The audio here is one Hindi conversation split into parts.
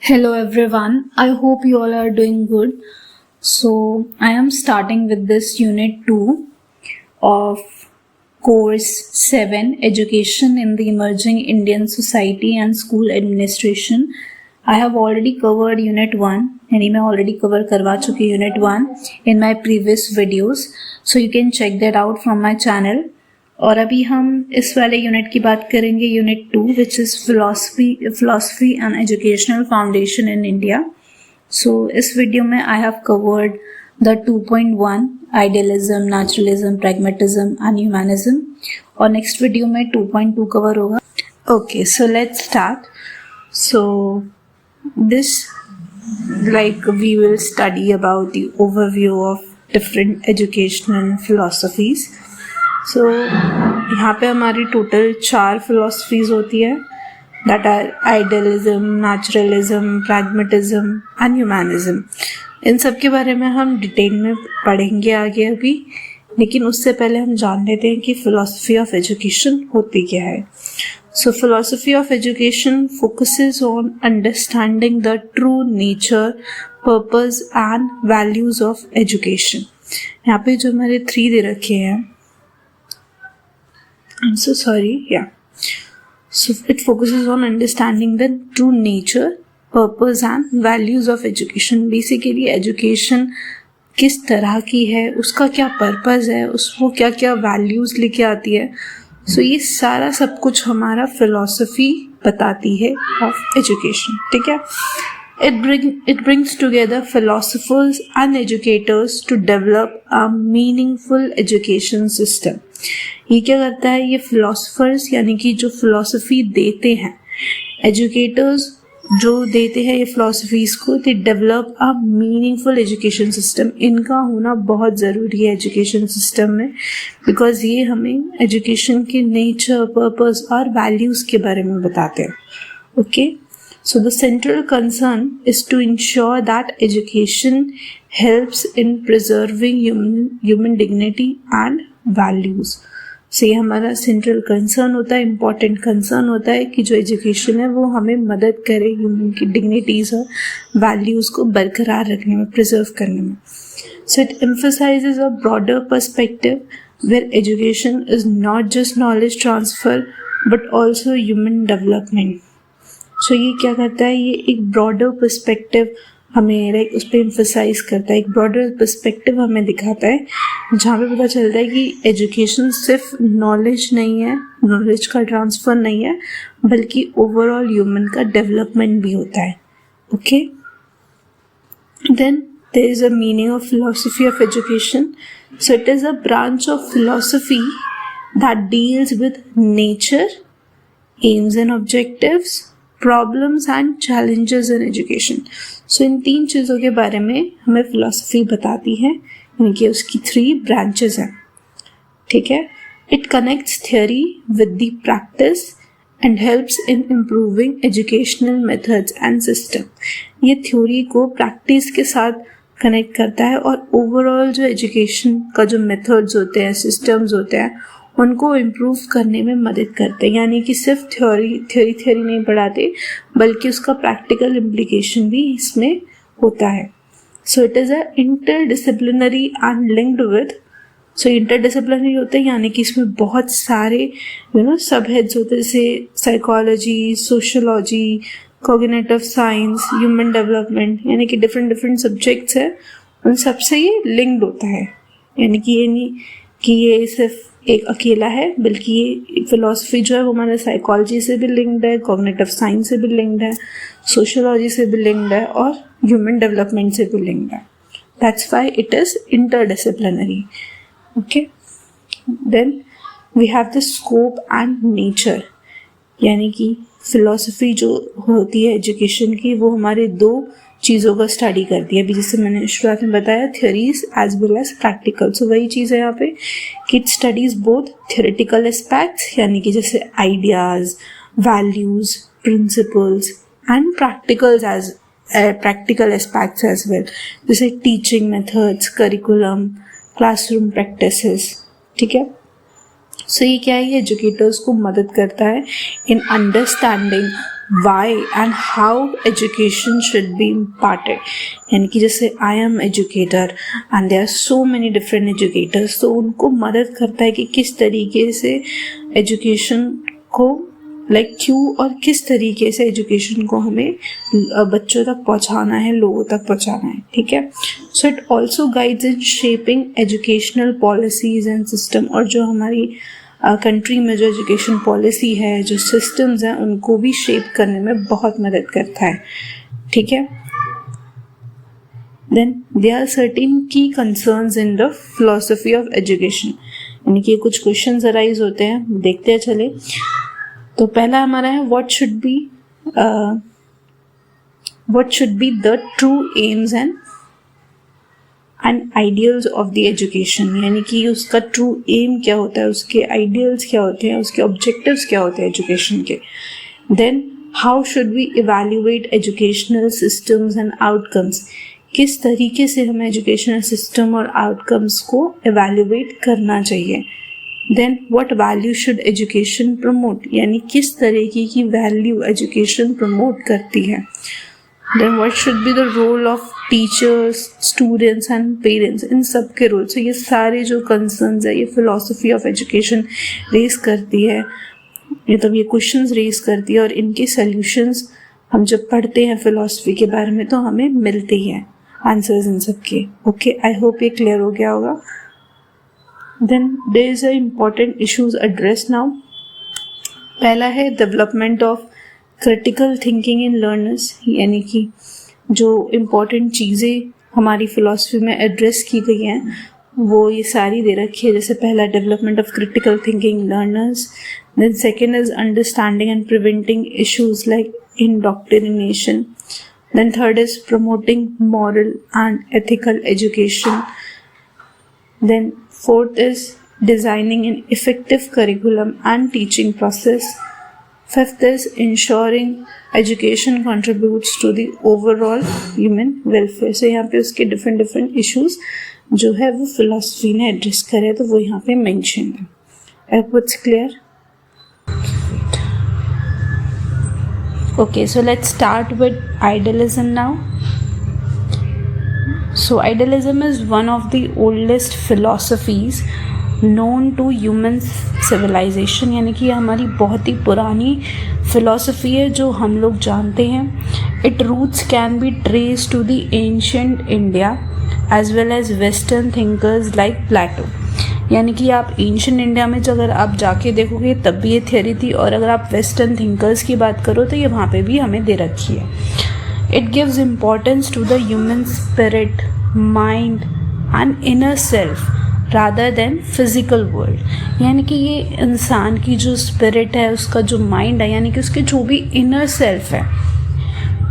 Hello everyone, I hope you all are doing good. So, I am starting with this unit 2 of course 7 Education in the Emerging Indian Society and School Administration. I have already covered unit 1 यानी मैं already cover करवा चुकी unit 1 in my previous videos. So, you can check that out from my channel. और अभी हम इस वाले यूनिट की बात करेंगे unit 2 which is philosophy and educational foundation in India. So इस वीडियो में I have covered the 2.1 idealism, naturalism, pragmatism and humanism और नेक्स्ट वीडियो में 2.2 कवर होगा. Okay, so let's start. So this like we will study about the overview of different educational philosophies. So यहाँ पे हमारी टोटल 4 फिलोसफीज होती है that are idealism, naturalism, pragmatism and humanism. इन सब के बारे में हम डिटेल में पढ़ेंगे आगे अभी, लेकिन उससे पहले हम जान लेते हैं कि फिलोसफी ऑफ एजुकेशन होती क्या है. So philosophy of education focuses on understanding the true nature, purpose and values of education. यहाँ पे जो हमारे 3 दे रखे हैं, I'm so sorry, yeah. So it focuses on understanding the true nature, purpose and values of education. Basically, education किस तरह की है, उसका क्या पर्पस है, उसको क्या क्या वैल्यूज़ लेके आती है. सो ये सारा सब कुछ हमारा फिलॉसफी बताती है ऑफ एजुकेशन. ठीक है. It brings together philosophers and educators to develop a meaningful education system. ये क्या करता है, ये philosophers यानी कि जो philosophy देते हैं, educators जो देते हैं ये philosophies को, they develop a meaningful education system. इनका होना बहुत ज़रूरी है education system में, because ये हमें education के nature, purpose और values के बारे में बताते हैं. Okay? So the central concern is to ensure that education helps in preserving human dignity and values. So ये हमारा central concern होता है, important concern होता है कि जो education है वो हमें मदद करे human की dignities और values को बरकरार रखने में, preserve करने में. So it emphasizes a broader perspective where education is not just knowledge transfer but also human development. सो ये क्या करता है, ये एक ब्रॉडर पर्सपेक्टिव हमें लाइक उस पर एम्फसाइज करता है, एक ब्रॉडर पर्सपेक्टिव हमें दिखाता है जहाँ पे पता चलता है कि एजुकेशन सिर्फ नॉलेज नहीं है, नॉलेज का ट्रांसफ़र नहीं है, बल्कि ओवरऑल ह्यूमन का डेवलपमेंट भी होता है. Okay, then there is a meaning of philosophy of education. So it is a branch of philosophy that deals with nature, aims and objectives, problems and challenges in education. So इन 3 चीज़ों के बारे में हमें फिलॉसफी बताती है, यानी कि उसकी 3 ब्रांचेस हैं. ठीक है. It connects theory with the practice and helps in improving educational methods and system. ये थ्योरी को प्रैक्टिस के साथ कनेक्ट करता है और ओवरऑल जो एजुकेशन का जो मेथड्स होते हैं, सिस्टम्स होते हैं, उनको इम्प्रूव करने में मदद करते हैं. यानी कि सिर्फ थ्योरी नहीं पढ़ाते, बल्कि उसका प्रैक्टिकल इम्प्लीकेशन भी इसमें होता है. So it is a interdisciplinary and linked with. So interdisciplinary होते हैं यानी कि इसमें बहुत सारे सब हेड्स होते हैं, जैसे psychology, sociology, cognitive science, human development, यानी कि डिफरेंट सब्जेक्ट्स हैं, उन सबसे ये लिंक्ड होता है. यानी कि ये नहीं कि ये सिर्फ एक अकेला है, बल्कि ये फिलॉसफी जो है वो हमारे साइकोलॉजी से भी लिंक्ड है, कॉग्निटिव साइंस से भी लिंक्ड है, सोशोलॉजी से भी लिंक्ड है और ह्यूमन डेवलपमेंट से भी लिंक्ड है. That's why it is interdisciplinary. Okay, then we have the scope and nature. यानी कि फिलॉसफी जो होती है एजुकेशन की, वो हमारे 2 चीज़ों का स्टडी करती है. अभी जैसे मैंने शुरुआत में बताया, theories as well as practical. So वही चीज़ है यहाँ पे कि it studies both theoretical aspects, यानी कि जैसे ideas, values, principles and practical aspects as well, जैसे teaching methods, curriculum, classroom practices. ठीक है. सो ये क्या है, ये एजुकेटर्स को मदद करता है in understanding why and how education should be imparted. यानी कि जैसे I am educator and there are so many different educators, तो उनको मदद करता है कि किस तरीके से एजुकेशन को क्यों और किस तरीके से एजुकेशन को हमें बच्चों तक पहुंचाना है, लोगों तक पहुंचाना है. ठीक है. So it also guides in shaping educational policies and system. और जो हमारी कंट्री में जो एजुकेशन पॉलिसी है, जो सिस्टम्स हैं, उनको भी शेप करने में बहुत मदद करता है. ठीक है. देन देयर आर सर्टेन की concerns in the philosophy of education. यानी कि कुछ क्वेश्चंस अराइज होते हैं, देखते हैं चले. तो पहला हमारा है what should be the true AIIMS and ideals of the education. यानी कि उसका ट्रू एम क्या होता है, उसके आइडियल्स क्या होते हैं, उसके ऑब्जेक्टिव्स क्या होते हैं एजुकेशन के. Then how should we evaluate educational systems and outcomes. किस तरीके से हमें एजुकेशनल सिस्टम और आउटकम्स को इवैल्यूएट करना चाहिए. Then what value should education promote. यानी किस तरीके की वैल्यू एजुकेशन प्रमोट करती है. Then what should be the role of teachers, students and parents. इन सब के रोल. सो ये सारे जो कंसर्न्स है, ये फिलोसफी ऑफ एजुकेशन रेज करती है, ये क्वेश्चंस रेज करती है, और इनके सॉल्यूशंस हम जब पढ़ते हैं फिलोसफी के बारे में तो हमें मिलते ही हैं आंसर्स इन सब के. ओके, आई होप ये क्लियर हो गया होगा. Then there is a important issues addressed now. पहला है development of critical thinking in learners. यानी कि जो इम्पोर्टेंट चीज़ें हमारी फिलॉसफी में एड्रेस की गई हैं वो ये सारी दे रखी है. जैसे पहला development of critical thinking learners. Then second is understanding and preventing issues like indoctrination. Then third is promoting moral and ethical education. Then fourth is designing an effective curriculum and teaching process. Fifth is ensuring education contributes to the overall human welfare. So यहाँ पे उसके different issues जो है वो philosophy ने address करे, तो वो यहाँ पे mention है. I hope it's clear. Okay, so let's start with idealism now. So idealism is one of the oldest philosophies known to human civilization. यानी कि हमारी बहुत ही पुरानी philosophy है जो हम लोग जानते हैं. Its roots can be traced to the ancient India as well as Western thinkers like Plato. यानी कि आप एंशियंट इंडिया में अगर आप जाके देखोगे तब भी ये थियरी थी, और अगर आप वेस्टर्न थिंकर्स की बात करो तो ये वहाँ पे भी हमें दे रखी है. It gives importance to the human spirit, mind and inner self rather than physical world. यानी कि ये इंसान की जो स्पिरिट है, उसका जो माइंड है, यानी कि उसके जो भी इनर सेल्फ है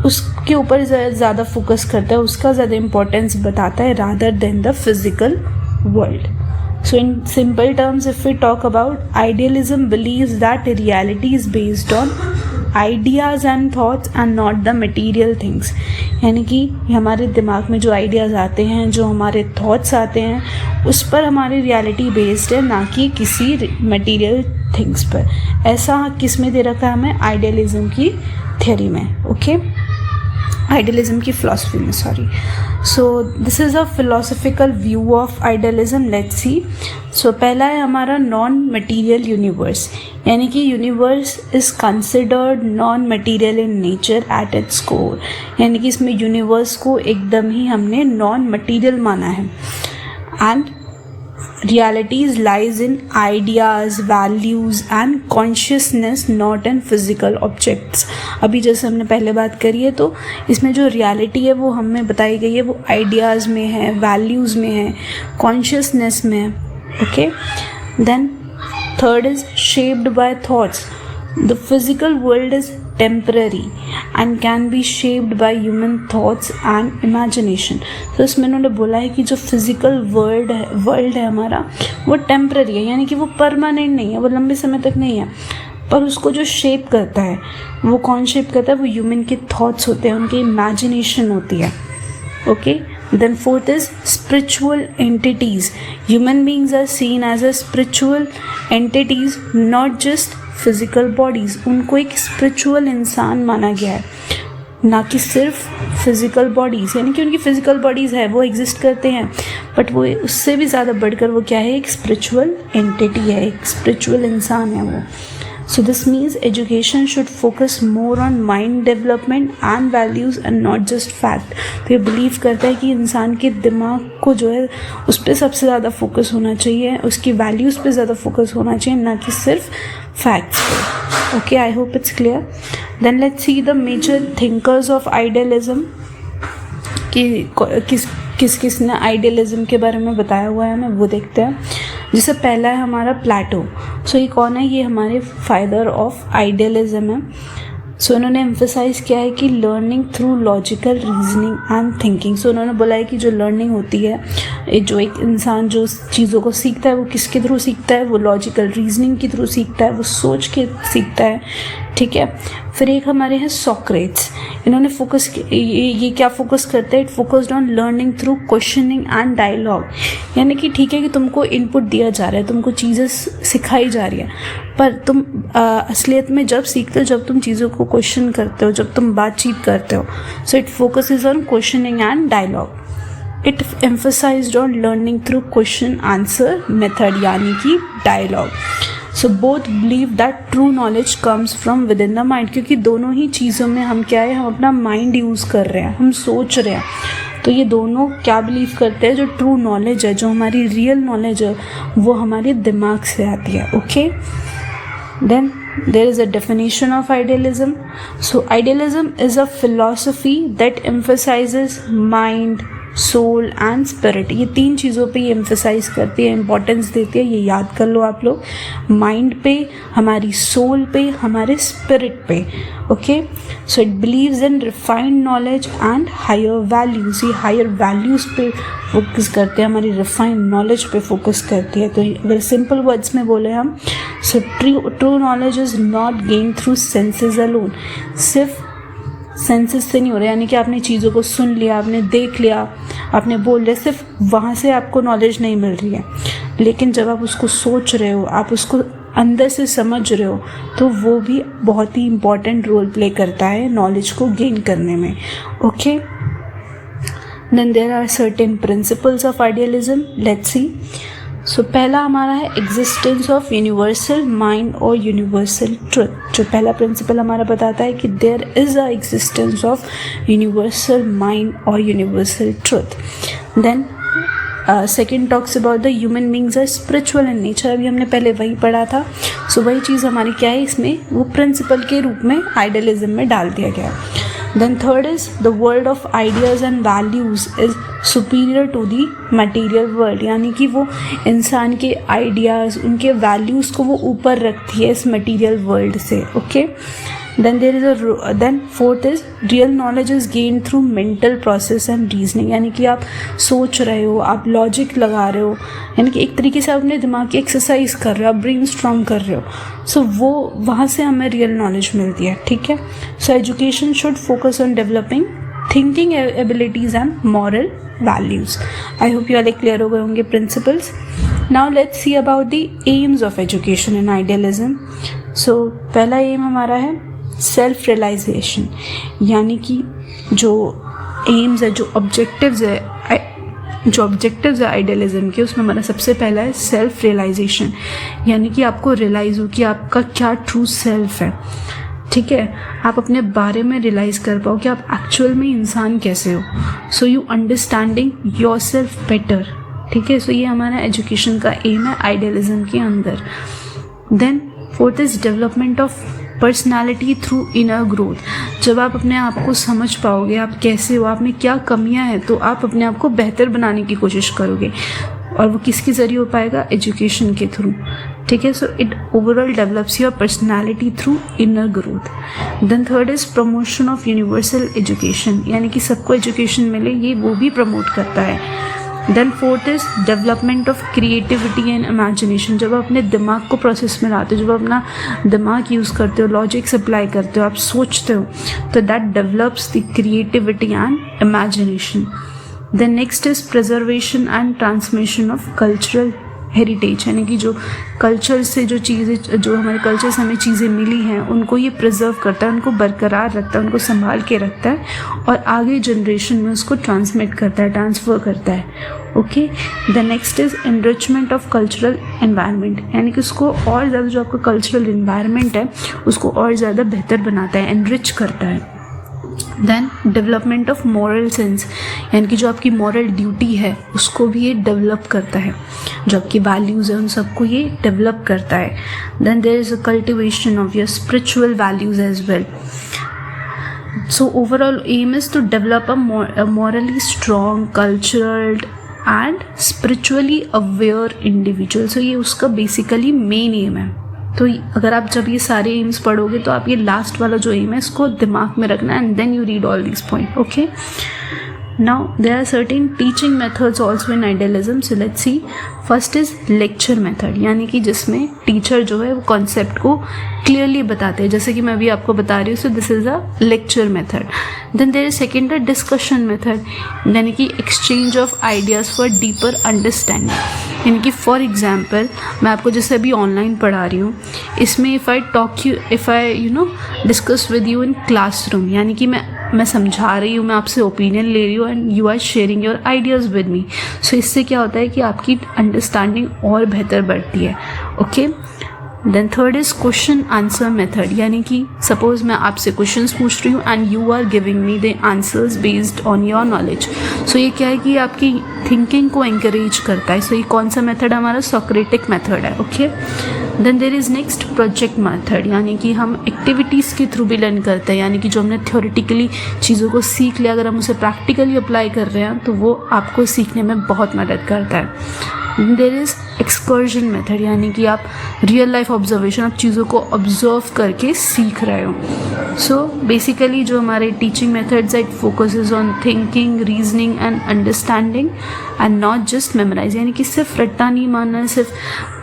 उसके ऊपर ज़्यादा फोकस करता है, उसका ज़्यादा इम्पोर्टेंस बताता है rather than the physical world. So in simple terms, if we talk about idealism, believes that reality is based on ideas and thoughts and not the material things. यानी कि हमारे दिमाग में जो आइडियाज़ आते हैं, जो हमारे थॉट्स आते हैं, उस पर हमारी रियलिटी बेस्ड है, ना कि किसी मटीरियल थिंग्स पर. ऐसा किस में दे रखा है हमें? आइडियलिज्म की थ्योरी में. ओके, आइडियलिज्म की फिलॉसफी में, sorry. So this is a philosophical view of idealism. Let's see. So पहला है हमारा नॉन मटीरियल यूनिवर्स. यानी कि universe is considered non material in nature at its core. यानी कि इसमें यूनिवर्स को एकदम ही हमने नॉन मटीरियल माना है. And realities lies in ideas, values and consciousness, not in physical objects. अभी जैसे हमने पहले बात करी है, तो इसमें जो रियलिटी है वो हमें बताई गई है, वो आइडियाज़ में है, वैल्यूज़ में है, कॉन्शियसनेस में है. Okay. Then third is shaped by thoughts. The physical world is temporary and can be shaped by human thoughts and imagination. तो इसमें उन्होंने बोला है कि जो फिजिकल वर्ल्ड है हमारा, वो टेम्पररी है. यानी कि वो परमानेंट नहीं है, वो लंबे समय तक नहीं है, पर उसको जो शेप करता है, वो कौन शेप करता है? वो ह्यूमन के थॉट्स होते हैं, उनकी इमेजिनेशन होती है. Okay. Then fourth is spiritual entities. Human beings are seen as a spiritual entities, not just physical bodies, उनको एक स्पिरिचुअल इंसान माना गया है, ना कि सिर्फ फिजिकल बॉडीज़, यानी कि उनकी फिजिकल बॉडीज़ है, वो एग्जिस्ट करते हैं, बट वो उससे भी ज़्यादा बढ़कर वो क्या है, एक स्पिरिचुअल एंटिटी है, एक स्पिरिचुअल इंसान है वो. So this means education should focus more on mind development and values and not just fact. तो ये बिलीव करता है कि इंसान के दिमाग को जो है उस पर सबसे ज़्यादा फोकस होना चाहिए, उसकी वैल्यूज़ पे ज़्यादा फोकस होना चाहिए, ना कि सिर्फ फैक्ट्स पे. Okay, I hope it's clear. Then let's see the major thinkers of idealism, कि किस ने आइडियलिज्म के बारे में बताया हुआ है हमें, वो देखते हैं. जैसे पहला है हमारा प्लेटो. सो ये कौन है, ये हमारे फादर ऑफ आइडियलिज्म है. सो इन्होंने एम्फेसाइज किया है कि learning through logical reasoning and thinking. So उन्होंने बोला है कि जो लर्निंग होती है, जो एक इंसान जो चीज़ों को सीखता है वो किसके थ्रू सीखता है, वो लॉजिकल रीजनिंग के थ्रू सीखता है, वो सोच के सीखता है. ठीक है. फिर एक हमारे हैं सोक्रेट्स. इन्होंने ये क्या फोकस करते हैं, it focused on learning through questioning and dialogue. यानी कि ठीक है कि तुमको इनपुट दिया जा रहा है, तुमको चीज़ें सिखाई जा रही है, पर तुम असलियत में जब सीखते हो, जब तुम चीज़ों को क्वेश्चन करते हो, जब तुम बातचीत करते हो. So it focuses on questioning and dialogue. It emphasized on learning through question answer method, यानी कि dialogue. So both believe that true knowledge comes from within the mind, क्योंकि दोनों ही चीज़ों में हम क्या है, हम अपना माइंड यूज़ कर रहे हैं, हम सोच रहे हैं. तो ये दोनों क्या बिलीव करते हैं, जो ट्रू नॉलेज है, जो हमारी रियल नॉलेज है, वो हमारे दिमाग से आती है. Okay. Then there is a definition of idealism. So idealism is a philosophy that emphasizes mind, soul and spirit. ये तीन चीज़ों पे ये एम्फेसाइज करती है, इंपॉर्टेंस देती है. ये याद कर लो आप लोग, माइंड पे, हमारी सोल पे, हमारे स्पिरिट पे. Okay. So it believes in refined knowledge and higher values. ये हायर वैल्यूज़ पे फोकस करते हैं, हमारी रिफाइंड नॉलेज पे फोकस करती है. तो अगर सिंपल वर्ड्स में बोले हम, so true knowledge is not gain through senses alone. सिर्फ सेंसेस से नहीं हो रहा, यानी कि आपने चीज़ों को सुन लिया, आपने देख लिया, आपने बोल लिया, सिर्फ वहाँ से आपको नॉलेज नहीं मिल रही है. लेकिन जब आप उसको सोच रहे हो, आप उसको अंदर से समझ रहे हो, तो वो भी बहुत ही इम्पॉर्टेंट रोल प्ले करता है नॉलेज को गेन करने में. Okay. Then there are certain principles of idealism. Let's see. So पहला हमारा है एग्जिस्टेंस ऑफ यूनिवर्सल माइंड और यूनिवर्सल ट्रुथ. जो पहला प्रिंसिपल हमारा बताता है कि there is a existence of universal mind और universal truth. Then second talks about the human beings are spiritual in nature. अभी हमने पहले वही पढ़ा था. सो वही चीज़ हमारी क्या है, इसमें वो प्रिंसिपल के रूप में आइडियलिज्म में डाल दिया गया. Then third is the world of ideas and values is superior to the material world. यानी कि वो इंसान के आइडियाज़, उनके वैल्यूज़ को वो ऊपर रखती है इस मटीरियल वर्ल्ड से. Okay. Then fourth is real knowledge is gained through mental process and reasoning. यानी कि आप सोच रहे हो, आप लॉजिक लगा रहे हो, यानी कि एक तरीके से आप अपने दिमाग की एक्सरसाइज कर रहे हो, आप ब्रेन स्ट्रॉम कर रहे हो. सो वो वहाँ से हमें रियल नॉलेज मिलती है. ठीक है. So education should focus on developing thinking abilities and moral values. I hope you all clear हो गए होंगे principles. Now let's see about the aims of education in idealism. So पहला एम हमारा है सेल्फ रियलाइजेशन, यानी कि जो एम्स है, जो ऑब्जेक्टिव्स है आइडियलिज्म के, उसमें हमारा सबसे पहला है सेल्फ रियलाइजेशन. यानी कि आपको रियलाइज़ हो कि आपका क्या ट्रू सेल्फ है. ठीक है. आप अपने बारे में रियलाइज़ कर पाओ कि आप एक्चुअल में इंसान कैसे हो. So you understanding your self better. ठीक है. सो ये हमारा एजुकेशन का एम है आइडियलिज्म के अंदर. Then fourth is development of personality through inner growth. जब आप अपने आप को समझ पाओगे, आप कैसे हो, आप में क्या कमियां हैं, तो आप अपने आप को बेहतर बनाने की कोशिश करोगे. और वो किसके ज़रिए हो पाएगा, एजुकेशन के थ्रू. ठीक है. So it overall develops your personality through inner growth. Then third is promotion of universal education, यानी कि सबको एजुकेशन मिले, ये वो भी प्रमोट करता है. Then fourth is development of creativity and imagination. जब आप अपने दिमाग को प्रोसेस में लाते हो, जब आप अपना दिमाग यूज़ करते हो, लॉजिक्स अप्लाई करते हो, आप सोचते हो, तो that develops the creativity and imagination. Then next is preservation and transmission of cultural heritage, यानी कि जो कल्चर से जो चीज़ें, जो हमारे कल्चर से हमें चीज़ें मिली हैं उनको ये प्रिजर्व करता है, उनको बरकरार रखता है, उनको संभाल के रखता है और आगे जनरेशन में उसको ट्रांसमिट करता है, ट्रांसफ़र करता है। Okay, the next is enrichment of cultural environment, यानी कि उसको और ज़्यादा, जो आपका कल्चरल एनवायरनमेंट है उसको और ज़्यादा बेहतर बनाता है, एनरिच करता है। Then development of moral sense, यानी कि जो आपकी मॉरल ड्यूटी है उसको भी ये डेवलप करता है, जो आपकी वैल्यूज़ है उन सबको ये डेवलप करता है। Then there is a cultivation of your spiritual values as well. So overall aim is to develop a morally strong, cultural and spiritually aware individual. So ये उसका basically main aim है। तो अगर आप जब ये सारे एम्स पढ़ोगे तो आप ये लास्ट वाला जो एम है इसको दिमाग में रखना, and then you read all this point. Okay, now there are certain teaching methods also in idealism. So let's see, first is lecture method, यानी कि जिसमें टीचर जो है वो कॉन्सेप्ट को क्लियरली बताते हैं, जैसे कि मैं अभी आपको बता रही हूँ। So this is a lecture method. Then there is second a discussion method, यानी कि exchange of ideas for deeper understanding, यानी कि फॉर एग्जाम्पल मैं आपको जैसे अभी ऑनलाइन पढ़ा रही हूँ, इसमें if I you know discuss with you in classroom, यानी कि मैं समझा रही हूँ, मैं आपसे ओपिनियन ले रही हूँ and you are sharing your ideas with me. So इससे क्या होता है कि आपकी अंडरस्टैंडिंग और बेहतर बढ़ती है। Okay, then third is question answer method, यानी कि सपोज मैं आपसे क्वेश्चंस पूछ रही हूँ and you are giving me the answers based on your knowledge. So ये क्या है कि आपकी थिंकिंग को इंकरेज करता है। सो ये कौन सा मेथड हमारा? सोक्रेटिक मेथड है। Okay, then there is next project method, यानी कि हम एक्टिविटीज़ के थ्रू भी लर्न करते हैं, यानी कि जो हमने थ्योरेटिकली चीज़ों को सीख लिया, अगर हम उसे प्रैक्टिकली अप्लाई कर रहे हैं तो वो आपको सीखने में बहुत मदद करता है। देर इज़ एक्सकर्जन मेथड, यानी कि आप रियल लाइफ ऑब्जर्वेशन, आप चीज़ों को ऑब्जर्व करके सीख रहे हो। सो बेसिकली जो हमारे टीचिंग मेथड्स है, it focuses on thinking, reasoning and understanding and not just memorize, यानी कि सिर्फ रट्टा नहीं मानना, सिर्फ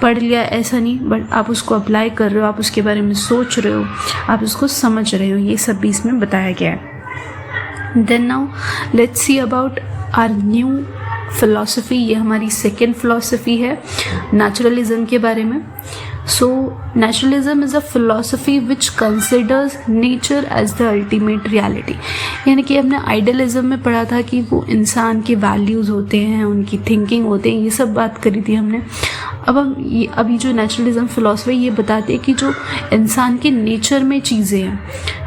पढ़ लिया ऐसा नहीं, बट आप उसको अप्लाई कर रहे हो, आप उसके बारे में सोच रहे हो, आप उसको समझ रहे हो, ये सब भी इसमें बताया गया है। Then now let's see about our new philosophy, ये हमारी सेकेंड फ़िलासफ़ी है नेचुरलिज़म के बारे में। So naturalism is a philosophy which considers nature as the ultimate reality, यानी कि हमने आइडियलिज़म में पढ़ा था कि वो इंसान के वैल्यूज़ होते हैं, उनकी थिंकिंग होते हैं, ये सब बात करी थी हमने। अभी जो नेचुरलिज़म फ़िलासफ़ी ये बताती है कि जो इंसान के नेचर में चीज़ें हैं,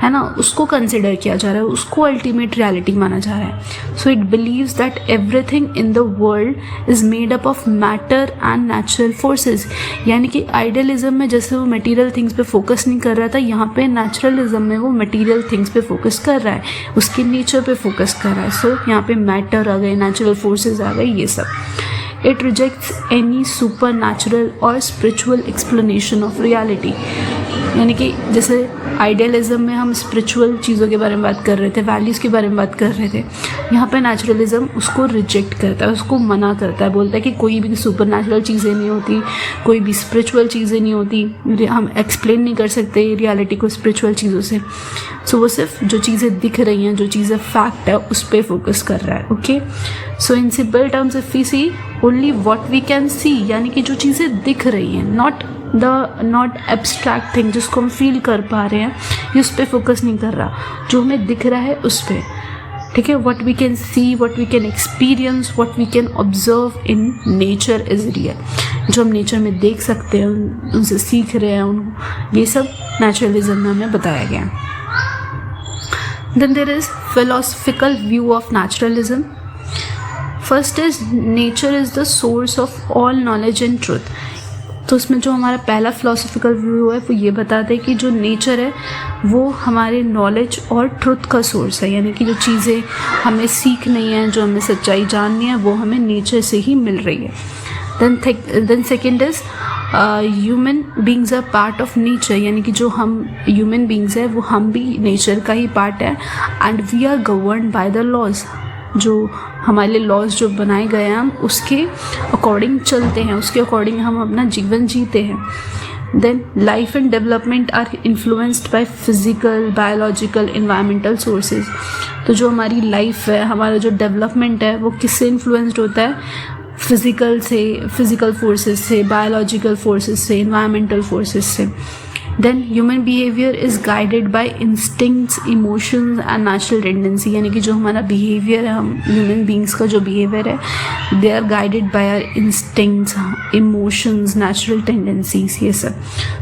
है ना, उसको कंसिडर किया जा रहा है, उसको अल्टीमेट रियलिटी माना जा रहा है। So it believes that everything in the world is made up of matter and natural forces, यानी कि आइडियलिज़म में जैसे वो मटेरियल थिंग्स पे फोकस नहीं कर रहा था, यहाँ पे नेचुरलिज़म में वो मटेरियल थिंग्स पे फोकस कर रहा है, उसके नेचर पे फोकस कर रहा है। सो यहाँ पे मैटर आ गए, नेचुरल फोर्सेस आ गए, ये सब। It rejects any supernatural or spiritual explanation of reality, यानी कि जैसे आइडियलिज़म में हम स्पिरिचुअल चीज़ों के बारे में बात कर रहे थे, वैल्यूज़ के बारे में बात कर रहे थे, यहाँ पे नेचुरलिज़म उसको रिजेक्ट करता है, उसको मना करता है, बोलता है कि कोई भी सुपर नेचुरल चीज़ें नहीं होती, कोई भी स्पिरिचुअल चीज़ें नहीं होती, हम एक्सप्लेन नहीं कर सकते रियलिटी को स्पिरिचुअल चीज़ों से। सो वो सिर्फ जो चीज़ें दिख रही हैं, जो चीज़ें फैक्ट है, उस पर फोकस कर रहा है। Okay, so in simple terms if we see only what we can see, यानी कि जो चीज़ें दिख रही हैं, नॉट एब्स्ट्रैक्ट थिंग जिसको हम फील कर पा रहे हैं, ये उस पर फोकस नहीं कर रहा, जो हमें दिख रहा है उस पर। ठीक है, what we can see, what we can experience, what we can observe in nature is real, जो हम नेचर में देख सकते हैं, उनसे सीख रहे हैं, ये सब नेचुरलिज्म में हमें बताया गया। Then there is philosophical view of naturalism. First is nature is the source of all knowledge and truth. तो उसमें जो हमारा पहला फिलोसफिकल व्यू है वो ये बताते हैं कि जो नेचर है वो हमारे नॉलेज और ट्रुथ का सोर्स है, यानी कि जो चीज़ें हमें सीखनी है, जो हमें सच्चाई जाननी है, वो हमें नेचर से ही मिल रही है। Then second is human beings are part of nature, यानी कि जो हम ह्यूमन बींग्स है वो हम भी नेचर का ही पार्ट है, and we are governed by the laws, जो हमारे लिए लॉज जो बनाए गए हैं हम उसके अकॉर्डिंग चलते हैं, उसके अकॉर्डिंग हम अपना जीवन जीते हैं। Then life and development are influenced by physical, biological, environmental sources. तो जो हमारी लाइफ है, हमारा जो डेवलपमेंट है वो किससे इन्फ्लुएंस्ड होता है? फिजिकल फोर्सेस से, बायोलॉजिकल फोर्सेस से, इन्वायरमेंटल फोर्सेस से। Then human behaviour is guided by instincts, emotions and natural tendency, यानी कि जो हमारा बिहेवियर है, हम ह्यूमन बींग्स का जो बिहेवियर है, they are guided by our instincts, emotions, natural tendencies, ये सब।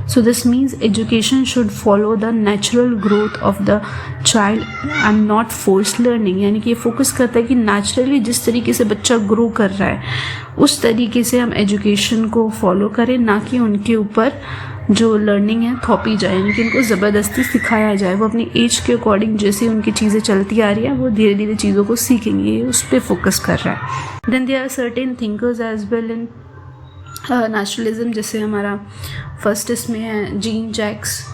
So this means education should follow the natural growth of the child and not force learning, यानी कि ये फोकस करता है कि नेचुरली जिस तरीके से बच्चा ग्रो कर रहा है उस तरीके से हम एजुकेशन को फॉलो करें, ना कि उनके ऊपर जो लर्निंग है थोपी जाए, यानी कि उनको ज़बरदस्ती सिखाया जाए। वो अपनी एज के अकॉर्डिंग जैसे उनकी चीज़ें चलती आ रही है वो धीरे धीरे चीज़ों को सीखेंगे, उस पर फोकस कर रहा है। Then there are certain thinkers as well in naturalism, जैसे हमारा फर्स्ट इसमें है Jean Jacques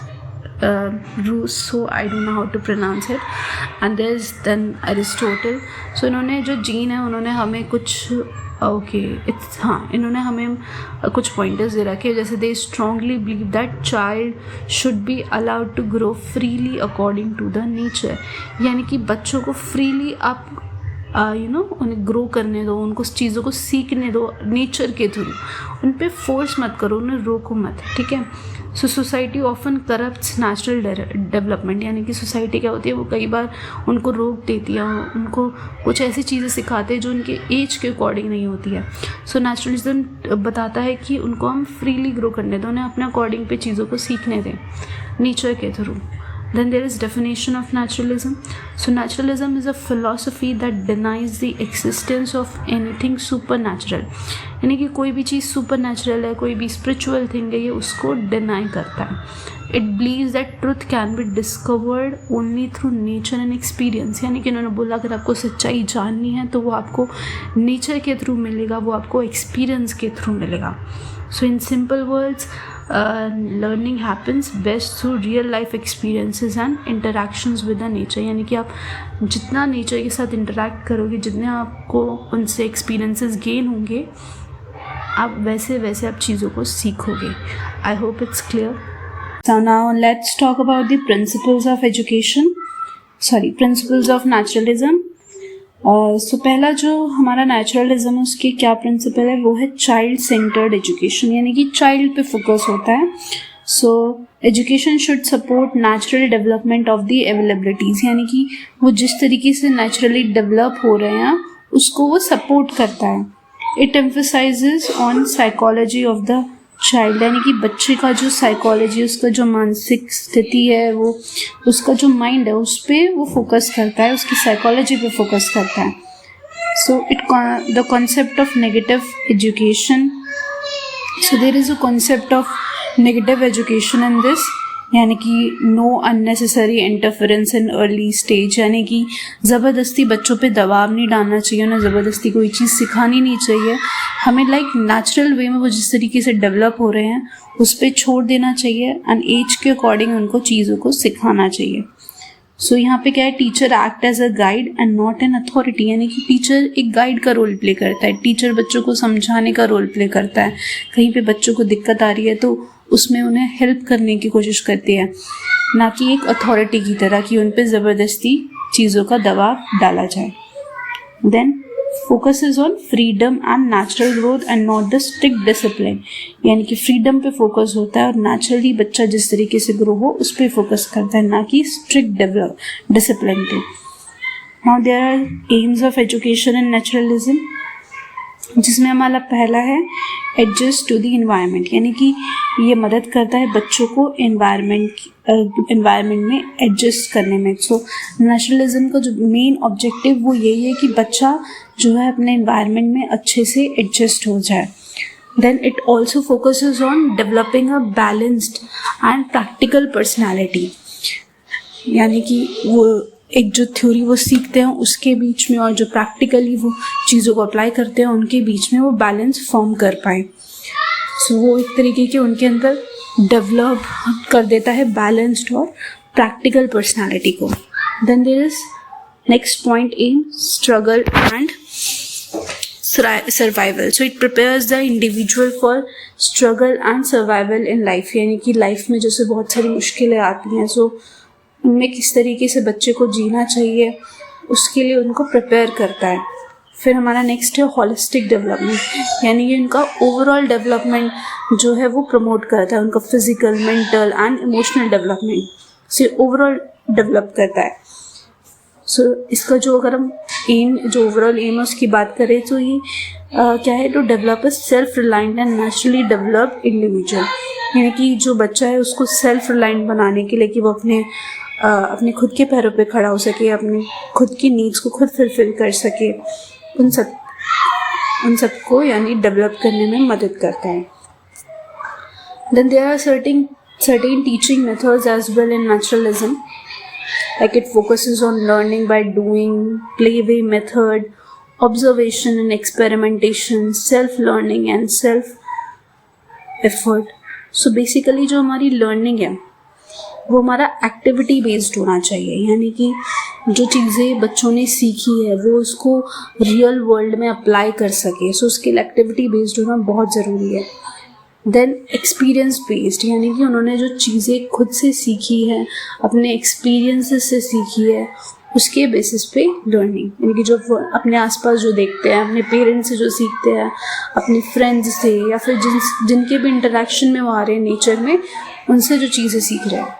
Rousseau, I don't know how to pronounce it, and there is then Aristotle. So इन्होंने जो जीन है उन्होंने हमें कुछ इन्होंने हमें कुछ पॉइंटर्स दे रखे, जैसे they strongly believe that child should be allowed to grow freely according to the nature, यानी कि बच्चों को फ्रीली आप उन्हें ग्रो करने दो, उनको चीज़ों को सीखने दो नेचर के थ्रू, उन पे फोर्स मत करो, उन्हें रोको मत, ठीक है। So society often corrupts natural development, यानी कि सोसाइटी क्या होती है वो कई बार उनको रोक देती है, उनको कुछ ऐसी चीज़ें सिखाते हैं जो उनके एज के अकॉर्डिंग नहीं होती है। सो नेचुरलिज्म बताता है कि उनको हम फ्रीली ग्रो करने दें, उन्हें अपने अकॉर्डिंग पे चीज़ों को सीखने दें नेचर के through. Then there is definition of naturalism. So naturalism is a philosophy that denies the existence of anything supernatural. यानी कि कोई भी चीज़ supernatural है, कोई भी spiritual thing है, ये उसको deny करता है। It believes that truth can be discovered only through nature and experience. यानी कि उन्होंने बोला अगर आपको सच्चाई जाननी है तो वो आपको nature के थ्रू मिलेगा, वो आपको experience के थ्रू मिलेगा। So in simple words, learning happens best through real life experiences and interactions with the nature, यानी कि आप जितना नेचर के साथ इंटरेक्ट करोगे, जितने आपको उनसे एक्सपीरियंसेस गेन होंगे, आप वैसे वैसे आप चीज़ों को सीखोगे। आई hope it's clear. So now let's talk about the principles of education, principles of naturalism. सो पहला जो हमारा नेचुरलिज्म है उसकी क्या प्रिंसिपल है, वो है चाइल्ड सेंटर्ड एजुकेशन, यानी कि चाइल्ड पे फोकस होता है। So education should support natural development of the availabilities, यानी कि वो जिस तरीके से नेचुरली डेवलप हो रहे हैं उसको वो सपोर्ट करता है। It emphasises on psychology of the child, यानी कि बच्चे का जो साइकोलॉजी, उसका जो मानसिक स्थिति है, वो उसका जो माइंड है उस पर वो फोकस करता है, उसकी साइकोलॉजी पे फोकस करता है। So the concept of negative education, so there is a concept of negative education in this, यानी कि no unnecessary interference in early stage, यानी कि ज़बरदस्ती बच्चों पे दबाव नहीं डालना चाहिए, उन्हें ज़बरदस्ती कोई चीज़ सिखानी नहीं चाहिए। हमें नेचुरल वे में वो जिस तरीके से डेवलप हो रहे हैं उस पर छोड़ देना चाहिए एंड एज के अकॉर्डिंग उनको चीज़ों को सिखाना चाहिए। सो यहाँ पे क्या है, teacher act as a guide and not an authority, यानी कि टीचर एक गाइड का रोल प्ले करता है, टीचर बच्चों को समझाने का रोल प्ले करता है। कहीं पे बच्चों को दिक्कत आ रही है तो उसमें उन्हें हेल्प करने की कोशिश करती है, ना कि एक अथॉरिटी की तरह कि उन पे ज़बरदस्ती चीज़ों का दबाव डाला जाए। Then focuses on freedom and natural growth and not the strict discipline, यानी कि फ्रीडम पे फोकस होता है और नेचुरली बच्चा जिस तरीके से ग्रो हो उस पर फोकस करता है, ना कि स्ट्रिक्ट डिसिप्लिन पे। Now there are aims of education in naturalism, जिसमें हमारा पहला है एडजस्ट टू द इन्वायरमेंट, यानी कि ये मदद करता है बच्चों को इन्वायरमेंट में एडजस्ट करने में। सो नेचुरलिज्म का जो मेन ऑब्जेक्टिव वो यही है कि बच्चा जो है अपने इन्वायरमेंट में अच्छे से एडजस्ट हो जाए। Then it also focuses on developing a balanced and practical personality, यानी कि वो एक जो थ्योरी वो सीखते हैं उसके बीच में और जो प्रैक्टिकली वो चीज़ों को अप्लाई करते हैं उनके बीच में वो बैलेंस फॉर्म कर पाए। सो वो एक तरीके के उनके अंदर डेवलप कर देता है बैलेंस्ड और प्रैक्टिकल पर्सनालिटी को। Then there is next point aim struggle and survival. So it prepares the individual for struggle and survival in life, यानी कि लाइफ में जैसे बहुत सारी मुश्किलें आती हैं, सो उनमें किस तरीके से बच्चे को जीना चाहिए उसके लिए उनको प्रिपेयर करता है फिर हमारा नेक्स्ट है होलिस्टिक डेवलपमेंट, यानी कि उनका ओवरऑल डेवलपमेंट जो है वो प्रमोट करता है, उनका physical, mental and emotional development से ओवरऑल डेवलप करता है। सो इसका जो अगर हम जो ओवरऑल एम है उसकी बात करें तो ये क्या है, to develop a self reliant and naturally developed individual, यानी कि जो बच्चा है उसको सेल्फ रिलायंट बनाने के लिए कि वो अपने खुद के पैरों पे खड़ा हो सके, अपने खुद की नीड्स को खुद फुलफिल कर सके, उन सब को यानी डेवलप करने में मदद करता है। Then there are certain teaching methods as well in naturalism, like it focuses on learning by doing, playway method, observation and experimentation, self learning and self effort. So basically जो हमारी learning है वो हमारा एक्टिविटी बेस्ड होना चाहिए, यानी कि जो चीज़ें बच्चों ने सीखी है वो उसको रियल वर्ल्ड में अप्लाई कर सके, सो उसके लिए एक्टिविटी बेस्ड होना बहुत ज़रूरी है। देन एक्सपीरियंस बेस्ड, यानी कि उन्होंने जो चीज़ें खुद से सीखी है, अपने एक्सपीरियंसेस से सीखी है, उसके बेसिस पे लर्निंग, यानी कि जो अपने आसपास जो देखते हैं, अपने पेरेंट्स से जो सीखते हैं, अपने फ्रेंड्स से या फिर जिनके भी इंटरेक्शन में वो आ रहे हैं नेचर में, उनसे जो चीज़ें सीख रहे हैं।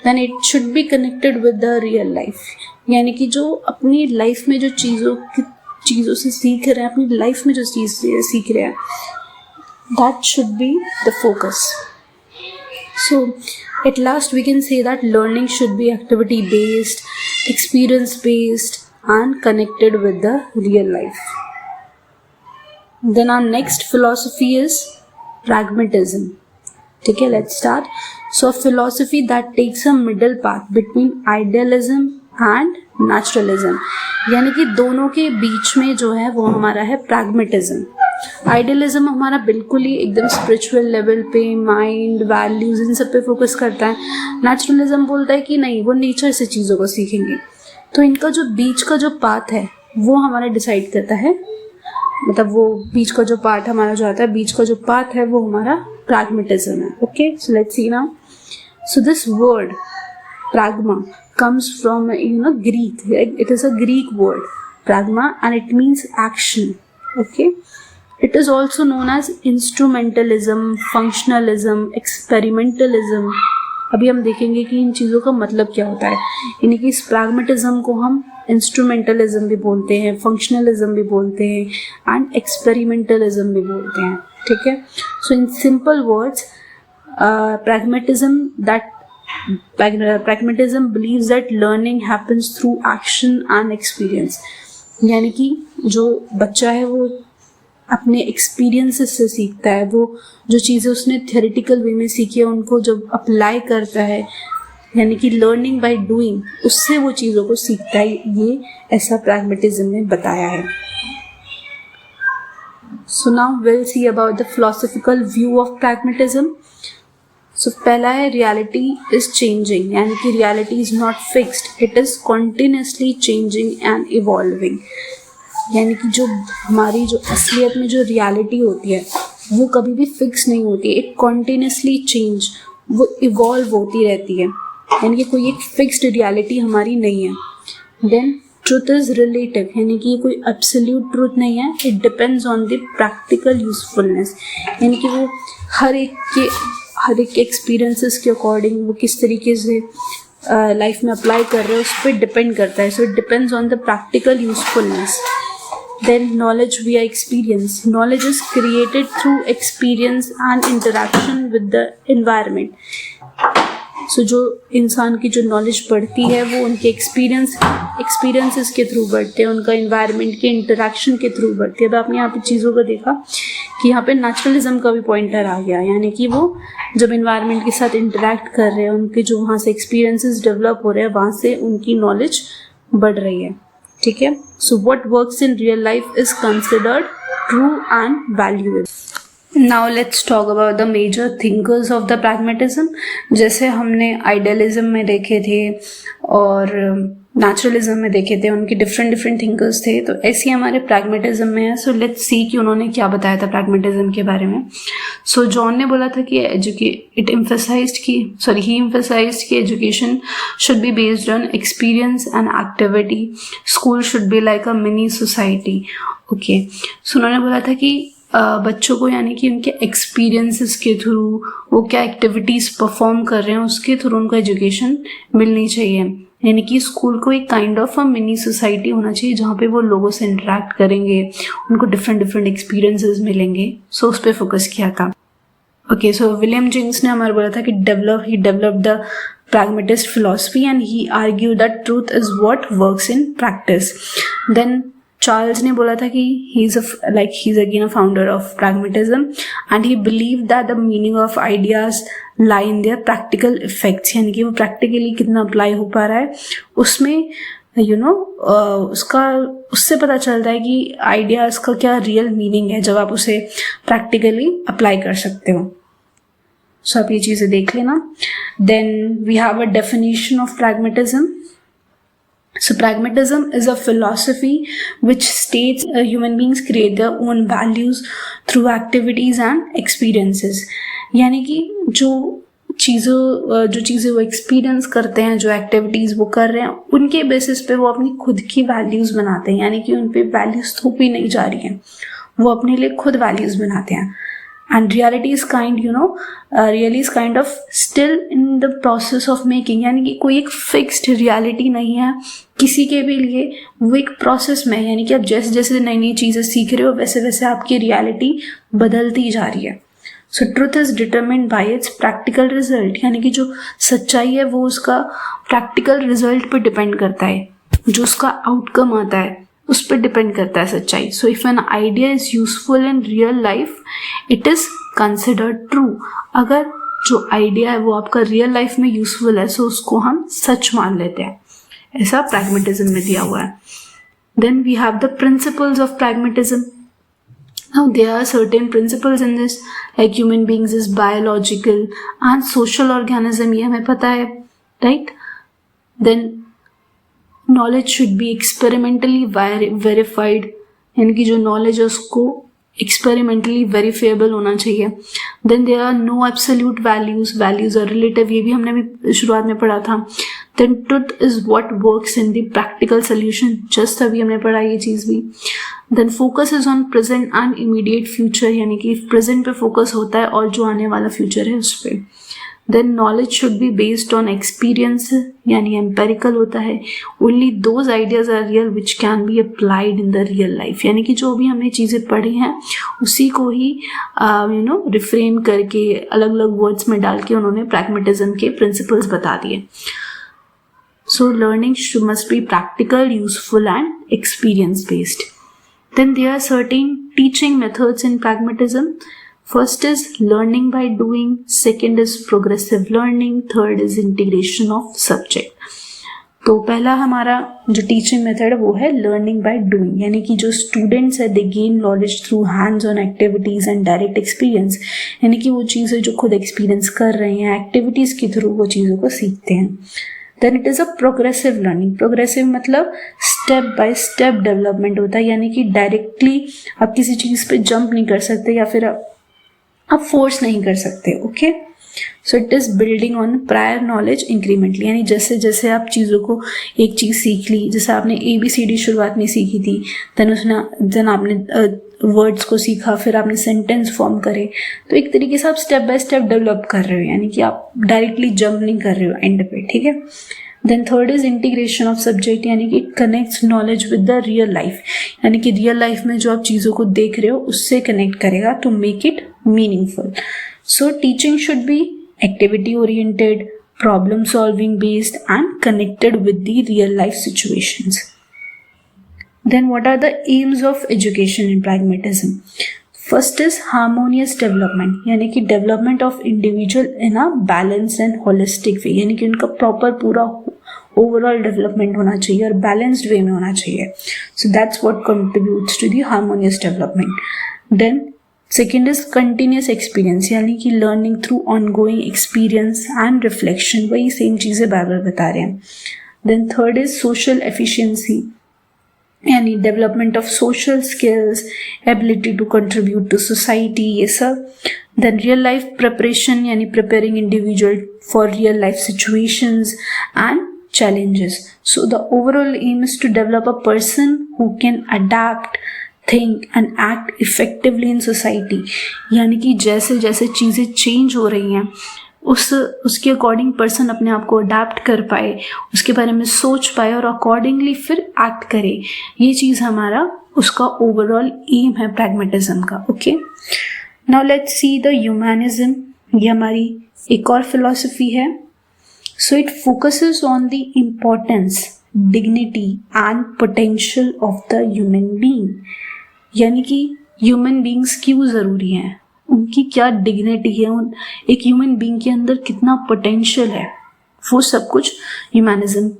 Then it should be connected with the real life, यानी कि जो अपनी लाइफ में जो चीज़ों से सीख रहे हैं, अपनी लाइफ में जो चीज़ें सीख रहे हैं, that should be the focus. So at last we can say that learning should be activity based, experience based and connected with the real life. Then our next philosophy is pragmatism. Okay, let's start. So a philosophy that takes a middle path between idealism and naturalism, यानी कि दोनों के बीच में जो है वो हमारा है pragmatism. आइडियलिज्म हमारा बिल्कुल ही एकदम स्पिरिचुअल लेवल पे माइंड, वैल्यूज, इन सब पे फोकस करता है। नेचुरलिज्म बोलता है कि नहीं, वो नेचर से चीज़ों को सीखेंगे। तो इनका जो बीच का जो पाथ है वो हमारा डिसाइड करता है, मतलब वो बीच का जो पार्ट हमारा जो आता है, बीच का जो पाथ है वो हमारा प्रैग्मेटिज्म है। Okay, so let's C now. So this word pragma comes from Greek. It is a Greek word, pragma, and it means action. Okay. It is also known as instrumentalism, functionalism, experimentalism. अभी हम देखेंगे कि इन चीज़ों का मतलब क्या होता है। यानी कि इस pragmatism को हम इंस्ट्रूमेंटलिज्म भी बोलते हैं, फंक्शनलिज्म भी बोलते हैं एंड एक्सपेरिमेंटलिज्म भी बोलते हैं। ठीक है, so in simple words pragmatism believes that learning happens through action and experience, यानी कि जो बच्चा है वो अपने एक्सपीरियंसेस से सीखता है, वो जो चीज़ें उसने थ्योरेटिकल वे में सीखी है उनको जब अप्लाई करता है, यानी कि लर्निंग बाय डूइंग, उससे वो चीज़ों को सीखता है। ये ऐसा प्रैग्मेटिज्म ने बताया है। So now will see about the philosophical view of pragmatism. So पहला है रियलिटी इज चेंजिंग, यानी कि reality is not fixed, it is continuously changing and evolving. यानी कि जो हमारी जो असलियत में जो रियलिटी होती है वो कभी भी फिक्स नहीं होती, इट कॉन्टिन्यूसली चेंज, वो इवॉल्व होती रहती है, यानी कि कोई एक फिक्स्ड रियलिटी हमारी नहीं है। देन ट्रूथ इज रिलेटिव, यानी कि कोई एब्सोल्यूट ट्रूथ नहीं है, it depends on the practical usefulness, यानी कि वो हर एक के एक्सपीरियंसेस के अकॉर्डिंग वो किस तरीके से लाइफ में अप्लाई कर रहे हैं उस पर डिपेंड करता है। So it depends on the practical usefulness. Then knowledge via experience. Knowledge is created through experience and interaction with the environment. So जो इंसान की जो नॉलेज बढ़ती है वो उनके एक्सपीरियंसेस के थ्रू बढ़ते हैं, उनका इन्वायरमेंट के इंटरेक्शन के थ्रू बढ़ती है। तो आपने यहाँ पे चीज़ों को देखा कि यहाँ पे नेचुरलिज्म का भी पॉइंटर आ गया, यानी कि वो जब इन्वायरमेंट के साथ इंटरेक्ट कर रहे हैं, उनके जो वहाँ से एक्सपीरियंसेस डेवलप हो रहे हैं, वहाँ से उनकी नॉलेज बढ़ रही है। ठीक है, so what works in real life is considered true and valuable. Now let's talk about the major thinkers of the pragmatism. जैसे हमने आइडियलिज्म में देखे थे और नेचुरलिज्म में देखे थे, उनके डिफरेंट डिफरेंट थिंकर्स थे, तो ऐसे ही हमारे प्रैग्मेटिज्म में है। सो लेट्स सी कि उन्होंने क्या बताया था प्रैग्मेटिज्म के बारे में। सो जॉन ने बोला था कि ही एम्फसाइज्ड कि education should be based on experience and activity, school should be like a mini society. Okay, so उन्होंने बोला था कि बच्चों को यानी कि उनके एक्सपीरियंसेस के थ्रू, वो क्या एक्टिविटीज़ परफॉर्म कर रहे हैं उसके थ्रू उनको एजुकेशन मिलनी चाहिए। यानी कि स्कूल को एक kind of a mini society होना चाहिए जहाँ पे वो लोगों से इंटरेक्ट करेंगे, उनको डिफरेंट डिफरेंट एक्सपीरियंसेस मिलेंगे। सो उस पर फोकस किया था। ओके, सो विलियम जेम्स ने हमारा बोला था कि he developed the pragmatist philosophy and he argued that truth is what works in practice. Then Charles ने बोला था कि he's again a founder of pragmatism and he believed that the meaning of ideas lie in their practical effects, यानी कि वो practically कितना अप्लाई हो पा रहा है उसमें उससे पता चलता है कि आइडियाज का क्या रियल मीनिंग है जब आप उसे प्रैक्टिकली अप्लाई कर सकते हो। सो आप ये चीज़ें देख लेना। Then we have a definition of pragmatism. So pragmatism is a philosophy which states human beings create their own values through activities and experiences. यानी कि जो चीज़ें वो एक्सपीरियंस करते हैं, जो एक्टिविटीज़ वो कर रहे हैं, उनके बेसिस पे वो अपनी खुद की वैल्यूज़ बनाते हैं। यानी कि उन पे वैल्यूज़ थोपी नहीं जा रही हैं, वो अपने लिए खुद वैल्यूज़ बनाते हैं। And reality is kind of still in the process of making, यानी कि कोई एक फिक्स्ड रियलिटी नहीं है किसी के भी लिए, वो एक प्रोसेस में है। यानी कि आप जैसे जैसे नई नई चीज़ें सीख रहे हो वैसे वैसे आपकी रियलिटी बदलती जा रही है। So truth is determined by its practical result, यानी कि जो सच्चाई है वो उसका प्रैक्टिकल रिजल्ट पे डिपेंड करता है, जो उसका आउटकम आता है उस पर डिपेंड करता है सच्चाई। So if an idea is useful in real life it is considered true. अगर जो आइडिया है वो आपका रियल लाइफ में यूजफुल है सो उसको हम सच मान लेते हैं, ऐसा प्रैग्मेटिज्म में दिया हुआ है। Then we have the principles of pragmatism. Now there are certain principles in this, like human beings is biological and social organism, ये हमें पता है, right? Then knowledge should be experimentally verified, यानी कि जो knowledge है उसको experimentally verifiable होना चाहिए. Then there are no absolute values, values are relative, ये भी हमने भी शुरुआत में पढ़ा था. Then truth is what works in the practical solution, just अभी हमने पढ़ा ये चीज़ भी. Then focus is on present and immediate future, यानी कि present पे focus होता है और जो आने वाला future है उस पे. Then knowledge should be based on experience, यानी empirical होता है. Only those ideas are real which can be applied in the real life, यानी कि जो भी हमने चीज़ें पढ़ी हैं उसी को ही रिफ्रेम करके अलग अलग वर्ड्स में डाल के उन्होंने pragmatism के principles बता दिए. So learning must be practical, useful and experience based. Then there are certain teaching methods in pragmatism. First is learning by doing, second is progressive learning, third is integration of subject. तो पहला हमारा जो टीचिंग मेथड है वो है लर्निंग बाय डूइंग, यानी कि जो स्टूडेंट्स है दे gain knowledge through hands on activities and direct experience, यानी कि वो चीज़ें जो खुद एक्सपीरियंस कर रहे हैं एक्टिविटीज़ के थ्रू वो चीज़ों को सीखते हैं. Then it is a progressive learning. Progressive मतलब स्टेप बाय स्टेप डेवलपमेंट होता है, यानी कि डायरेक्टली आप किसी चीज़ पे जंप नहीं कर सकते या फिर आप फोर्स नहीं कर सकते. Okay, so it is building on prior knowledge incrementally, यानी जैसे जैसे आप चीज़ों को एक चीज़ सीख ली, जैसे आपने ABCD शुरुआत में सीखी थी, देन आपने वर्ड्स को सीखा, फिर आपने सेंटेंस फॉर्म करे, तो एक तरीके से आप स्टेप बाय स्टेप डेवलप कर रहे हो, यानी कि आप डायरेक्टली जंप नहीं कर रहे हो एंड पे. ठीक है. Then third is integration of subject, यानी कि it connects knowledge with the real life, यानी कि रियल लाइफ में जो आप चीज़ों को देख रहे हो उससे कनेक्ट करेगा to make it meaningful. So teaching should be activity oriented, problem solving based and connected with the real life situations. Then what are the aims of education in pragmatism? First is harmonious development, यानी कि development of individual in a balanced and holistic way, यानी कि उनका proper पूरा overall development होना चाहिए और balanced way में होना चाहिए. So that's what contributes to the harmonious development. Then second is continuous experience, यानी कि learning through ongoing experience and reflection, वही same चीज़ें बार बार बता रहे हैं. Then third is social efficiency, यानी development of social skills, ability to contribute to society, ये सब. देन रियल लाइफ प्रिपरेशन, यानी preparing individual for real life situations and challenges. So the overall aim is to develop a person who can adapt, think and act effectively in society. यानी कि जैसे जैसे चीज़ें चेंज हो रही हैं उसके अकॉर्डिंग पर्सन अपने आप को अडेप्ट कर पाए, उसके बारे में सोच पाए और अकॉर्डिंगली फिर एक्ट करे. ये चीज़ हमारा उसका ओवरऑल एम है प्रैग्मेटिज्म का. Okay, now let's see the humanism. ये हमारी एक और फिलॉसफी है. So it focuses on the importance, dignity and potential of the human being. यानी कि human beings क्यों ज़रूरी हैं, उनकी क्या डिग्निटी है, एक ह्यूमन बीइंग के अंदर कितना पोटेंशियल है, वो सब कुछ ह्यूमनिज्म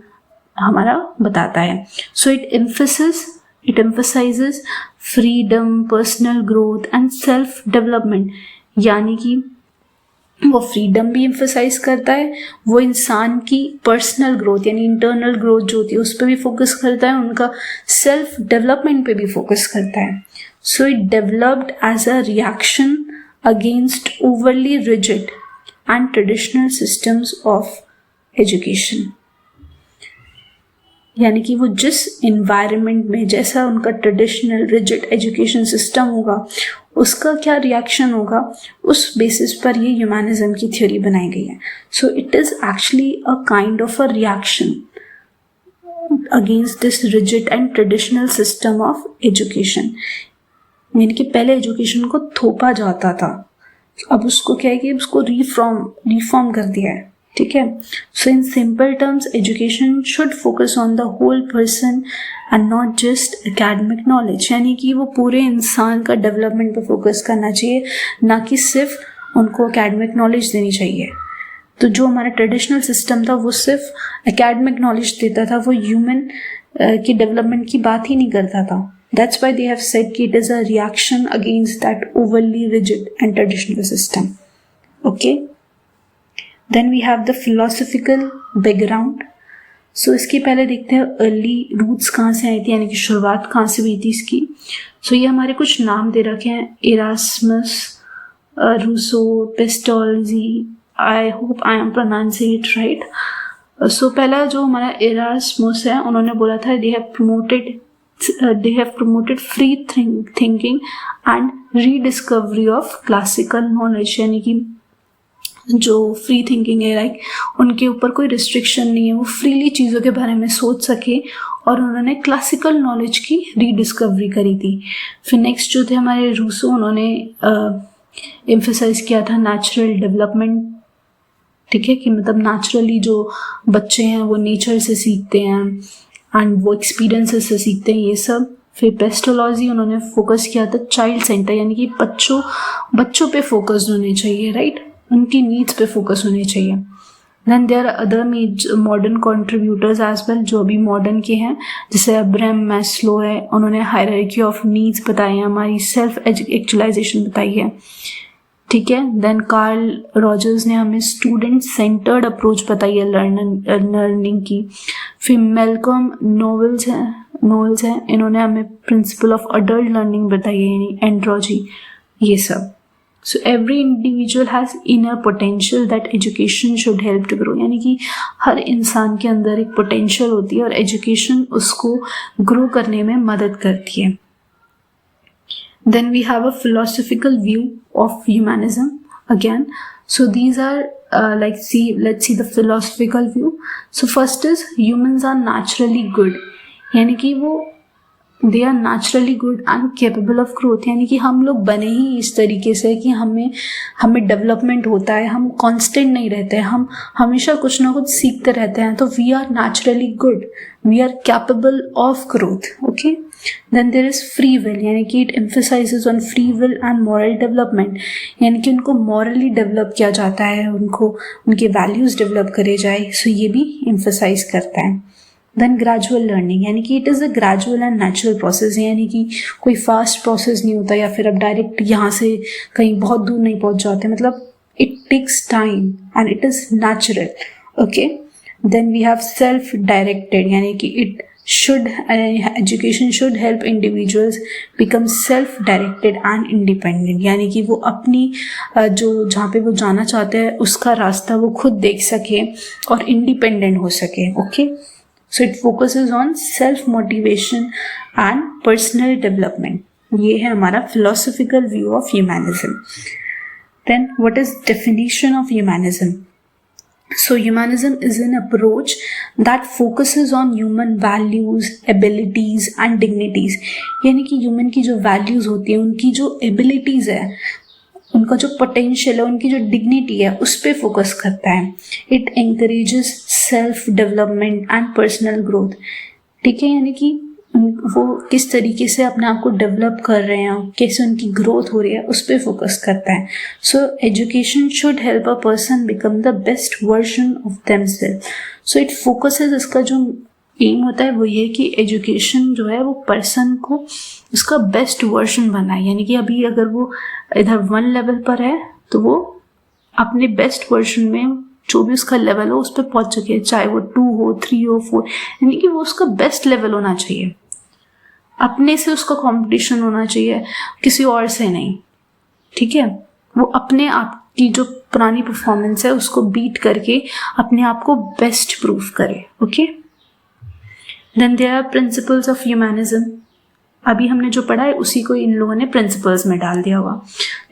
हमारा बताता है. So it emphasizes freedom, personal growth and self development. यानी कि वो फ्रीडम भी एम्फसाइज करता है, वो इंसान की पर्सनल ग्रोथ यानी इंटरनल ग्रोथ जो होती है उस पर भी फोकस करता है, उनका सेल्फ डेवलपमेंट पे भी फोकस करता है. So it developed as a reaction against overly rigid and traditional systems of education. यानी कि वो जिस इन्वायरमेंट में जैसा उनका ट्रेडिशनल रिजिड एजुकेशन सिस्टम होगा उसका क्या रिएक्शन होगा, उस बेसिस पर ये ह्यूमनिज्म की थ्योरी बनाई गई है. So it is actually a kind of a reaction against this rigid and traditional system of education. यानी कि पहले एजुकेशन को थोपा जाता था, अब उसको क्या है कि उसको रिफॉर्म कर दिया है. ठीक है. So in simple terms education should focus on the whole person and not just academic knowledge. यानी कि वो पूरे इंसान का डेवलपमेंट पे फोकस करना चाहिए, ना कि सिर्फ उनको एकेडमिक नॉलेज देनी चाहिए. तो जो हमारा ट्रेडिशनल सिस्टम था वो सिर्फ एकेडमिक नॉलेज देता था, वो ह्यूमन की डेवलपमेंट की बात ही नहीं करता था. That's why they have said कि it is a reaction against that overly rigid and traditional system. Okay, then we have the philosophical background. So इसके पहले देखते हैं अर्ली रूट्स कहाँ से आई थी, यानी कि शुरुआत कहाँ से हुई थी इसकी. सो ये हमारे कुछ नाम दे रखे हैं, Erasmus, Rousseau, Pestalozzi. I hope I am pronouncing it right. So पहला जो हमारा इरास्मस है, उन्होंने बोला था they have promoted free thinking and rediscovery of classical knowledge. यानी कि जो फ्री थिंकिंग है, लाइक उनके ऊपर कोई रिस्ट्रिक्शन नहीं है, वो फ्रीली चीज़ों के बारे में सोच सके, और उन्होंने क्लासिकल नॉलेज की रीडिस्कवरी करी थी. फिर नेक्स्ट जो थे हमारे रूसो, उन्होंने एम्फसाइज किया था नेचुरल डेवलपमेंट. ठीक है, कि मतलब नेचुरली जो बच्चे हैं वो नेचर से सीखते हैं एंड वो एक्सपीरियंसेस से सीखते हैं, ये सब. फिर पेस्टोलॉजी, उन्होंने फोकस किया था चाइल्ड सेंटर, यानी कि बच्चों पे फोकस होने चाहिए, राइट, उनकी नीड्स पे फोकस होने चाहिए. Then there are other modern contributors as well, जो अभी मॉडर्न के हैं, जैसे अब्राहम मैस्लो है, उन्होंने हायरार्की ऑफ नीड्स बताई है, हमारी सेल्फ एक्चुअलाइजेशन बताई है. ठीक है. देन कार्ल रॉजर्स ने हमें स्टूडेंट सेंटर्ड अप्रोच बताई है लर्निंग की. फिर मेलकॉम नोवेल्स हैं, इन्होंने हमें प्रिंसिपल ऑफ अडल्ट लर्निंग बताई है, यानी एंड्रोजी, ये सब. So every individual has inner potential that education should help to grow. यानी कि हर इंसान के अंदर एक पोटेंशियल होती है और एजुकेशन उसको ग्रो करने में मदद करती है. Then we have a philosophical view of humanism again. So these are let's see the philosophical view. So first is humans are naturally good. यानी कि वो they are naturally good and capable of growth. यानी कि हम लोग बने ही इस तरीके से कि हमें डेवलपमेंट होता है, हम कांस्टेंट नहीं रहते हैं, हम हमेशा कुछ ना कुछ सीखते रहते हैं. तो we are naturally good, we are capable of growth. Okay. Then there is free will, यानी कि it emphasizes on free will and moral development. यानी कि उनको मॉरली डेवलप किया जाता है, उनको उनके वैल्यूज डेवलप करे जाए. सो ये भी एम्फसाइज करता है. देन ग्रेजुअल लर्निंग, यानी कि it is a gradual and natural process. यानी कि कोई फास्ट प्रोसेस नहीं होता, या फिर अब डायरेक्ट यहाँ से कहीं बहुत दूर नहीं पहुँच जाते. मतलब it takes time and it is natural. Okay. Then we have self directed, यानी कि it should education should help individuals become self directed and independent, यानी कि वो अपनी जो जहाँ पे वो जाना चाहते हैं उसका रास्ता वो खुद देख सके और इंडिपेंडेंट हो सके. Okay, so it focuses on self motivation and personal development. ये है हमारा philosophical view of humanism. Then what is definition of humanism? So humanism is an approach that focuses on human values, abilities and dignities. यानी कि human की जो values होती है, उनकी जो abilities है, उनका जो potential है, उनकी जो dignity है, उस पे focus करता है. It encourages self development and personal growth. ठीक है, यानी कि वो किस तरीके से अपने आप को डेवलप कर रहे हैं, कैसे उनकी ग्रोथ हो रही है, उस पर फोकस करता है. So education should help a person become the best version of themselves. So it focuses, इसका जो एम होता है वो ये कि एजुकेशन जो है वो पर्सन को उसका बेस्ट वर्जन बनाए. यानी कि अभी अगर वो इधर 1 लेवल पर है तो वो अपने बेस्ट वर्जन में जो भी उसका लेवल हो उस पर पहुंच सके, चाहे वो 2 हो, 3 हो, 4, यानी कि वो उसका बेस्ट लेवल होना चाहिए. अपने से उसका कंपटीशन होना चाहिए, किसी और से नहीं. ठीक है, वो अपने आप की जो पुरानी परफॉर्मेंस है उसको बीट करके अपने आप को बेस्ट प्रूव करे. Okay, then there are principles of humanism. अभी हमने जो पढ़ा है उसी को इन लोगों ने प्रिंसिपल्स में डाल दिया हुआ.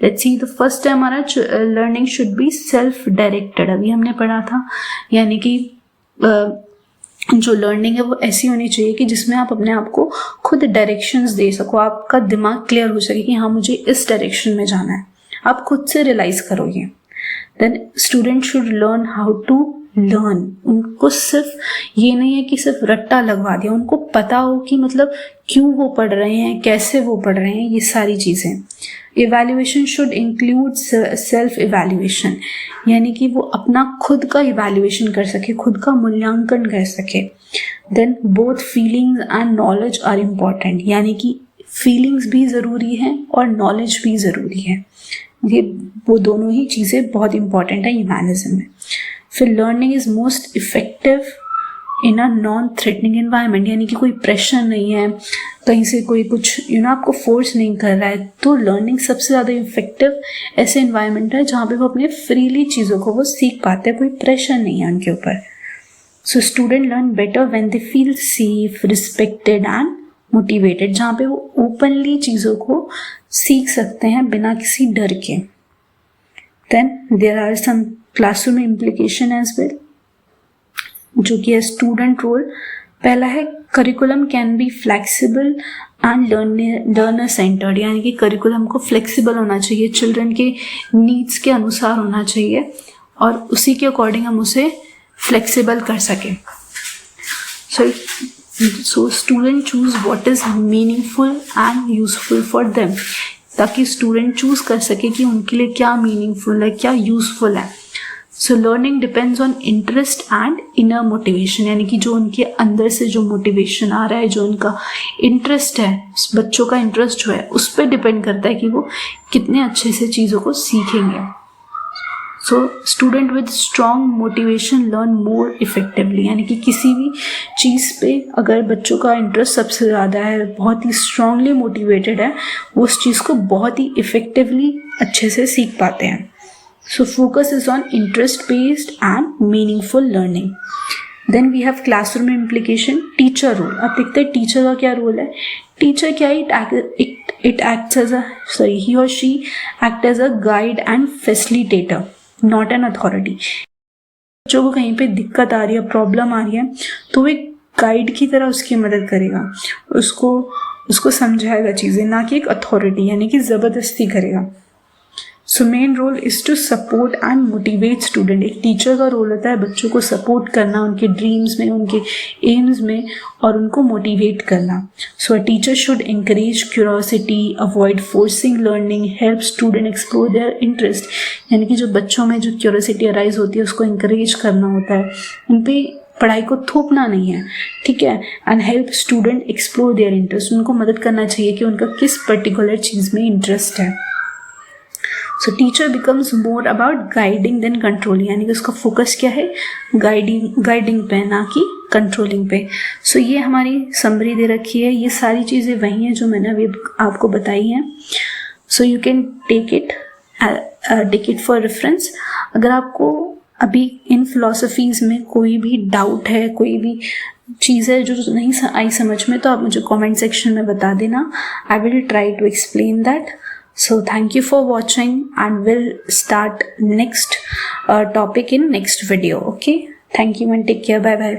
लेट्स सी, द फर्स्ट है हमारा learning should be self directed. अभी हमने पढ़ा था, यानी कि जो लर्निंग है वो ऐसी होनी चाहिए कि जिसमें आप अपने आप को खुद डायरेक्शंस दे सको, आपका दिमाग क्लियर हो सके कि हाँ मुझे इस डायरेक्शन में जाना है, आप खुद से रियलाइज करोगे. Then student should learn how to learn. उनको सिर्फ ये नहीं है कि सिर्फ रट्टा लगवा दिया, उनको पता हो कि मतलब क्यों वो पढ़ रहे हैं, कैसे वो पढ़ रहे हैं, ये सारी चीजें. Evaluation should include self evaluation, यानी कि वो अपना खुद का इवैल्यूएशन कर सके, खुद का मूल्यांकन कर सके. Then both feelings and knowledge are important, यानी कि फीलिंग्स भी ज़रूरी हैं और नॉलेज भी ज़रूरी है. ये वो दोनों ही चीज़ें बहुत इंपॉर्टेंट है ह्यूमैनिज्म में. फिर learning is most effective in a non threatening environment, यानी कि कोई प्रेशर नहीं है, कहीं से कोई कुछ आपको फोर्स नहीं कर रहा है, तो लर्निंग सबसे ज़्यादा इफेक्टिव ऐसे एनवायरनमेंट है जहाँ पे वो अपने फ्रीली चीज़ों को वो सीख पाते हैं, कोई प्रेशर नहीं है उनके ऊपर. So student learn better when they feel safe, respected and motivated, जहाँ पे वो ओपनली चीज़ों को सीख सकते हैं बिना किसी डर के. Then there are some classroom implication as well, जो कि है स्टूडेंट रोल. पहला है curriculum can be flexible and learner centred, यानी कि करिकुलम को फ्लेक्सिबल होना चाहिए, चिल्ड्रन के नीड्स के अनुसार होना चाहिए और उसी के अकॉर्डिंग हम उसे फ्लेक्सिबल कर सकें. So student choose what is meaningful and useful for them, ताकि स्टूडेंट चूज कर सके कि उनके लिए क्या मीनिंगफुल है, क्या यूजफुल है. So learning depends on interest and inner motivation, यानी कि जो उनके अंदर से जो मोटिवेशन आ रहा है, जो उनका इंटरेस्ट है, बच्चों का इंटरेस्ट जो है उस पर डिपेंड करता है कि वो कितने अच्छे से चीज़ों को सीखेंगे. So student with strong motivation learn more effectively, यानी कि किसी भी चीज़ पे अगर बच्चों का इंटरेस्ट सबसे ज़्यादा है, बहुत ही स्ट्रांगली मोटिवेटेड है, वो उस चीज़ को बहुत ही इफेक्टिवली अच्छे से सीख पाते हैं. So focus is on interest-based and meaningful learning. Then we have classroom implication, teacher role. अब देखते हैं टीचर का क्या रोल है. टीचर क्या है, it acts as a, he or she act as a guide and facilitator, not an authority. बच्चों को कहीं पे दिक्कत आ रही है, प्रॉब्लम आ रही है, तो वो एक गाइड की तरह उसकी मदद करेगा, उसको समझाएगा चीज़ें, ना कि एक अथॉरिटी, यानी कि ज़बरदस्ती करेगा. So main role is to support and motivate student. एक टीचर का रोल होता है बच्चों को सपोर्ट करना उनके ड्रीम्स में, उनके एम्स में, और उनको मोटिवेट करना. So a teacher should encourage curiosity, avoid forcing learning, help student explore their interest, यानी कि जो बच्चों में जो क्यूरोसिटी अराइज होती है उसको इंकरेज करना होता है, उन पर पढ़ाई को थोपना नहीं है. ठीक है. And help student explore their interest, उनको मदद करना चाहिए कि उनका किस पर्टिकुलर चीज़ में इंटरेस्ट है. So teacher becomes more about guiding than controlling, यानी कि उसका फोकस क्या है, गाइडिंग पे, ना कि कंट्रोलिंग पे। सो ये हमारी समरी दे रखी है, ये सारी चीज़ें वही हैं जो मैंने अभी आपको बताई हैं। So you can take it for reference. अगर आपको अभी इन फिलोसफीज में कोई भी डाउट है, कोई भी चीज़ है जो नहीं आई समझ में, तो आप मुझे कमेंट सेक्शन में बता देना। I will try to explain that. So thank you for watching, and we'll start next topic in next video. Okay, thank you and take care. Bye bye.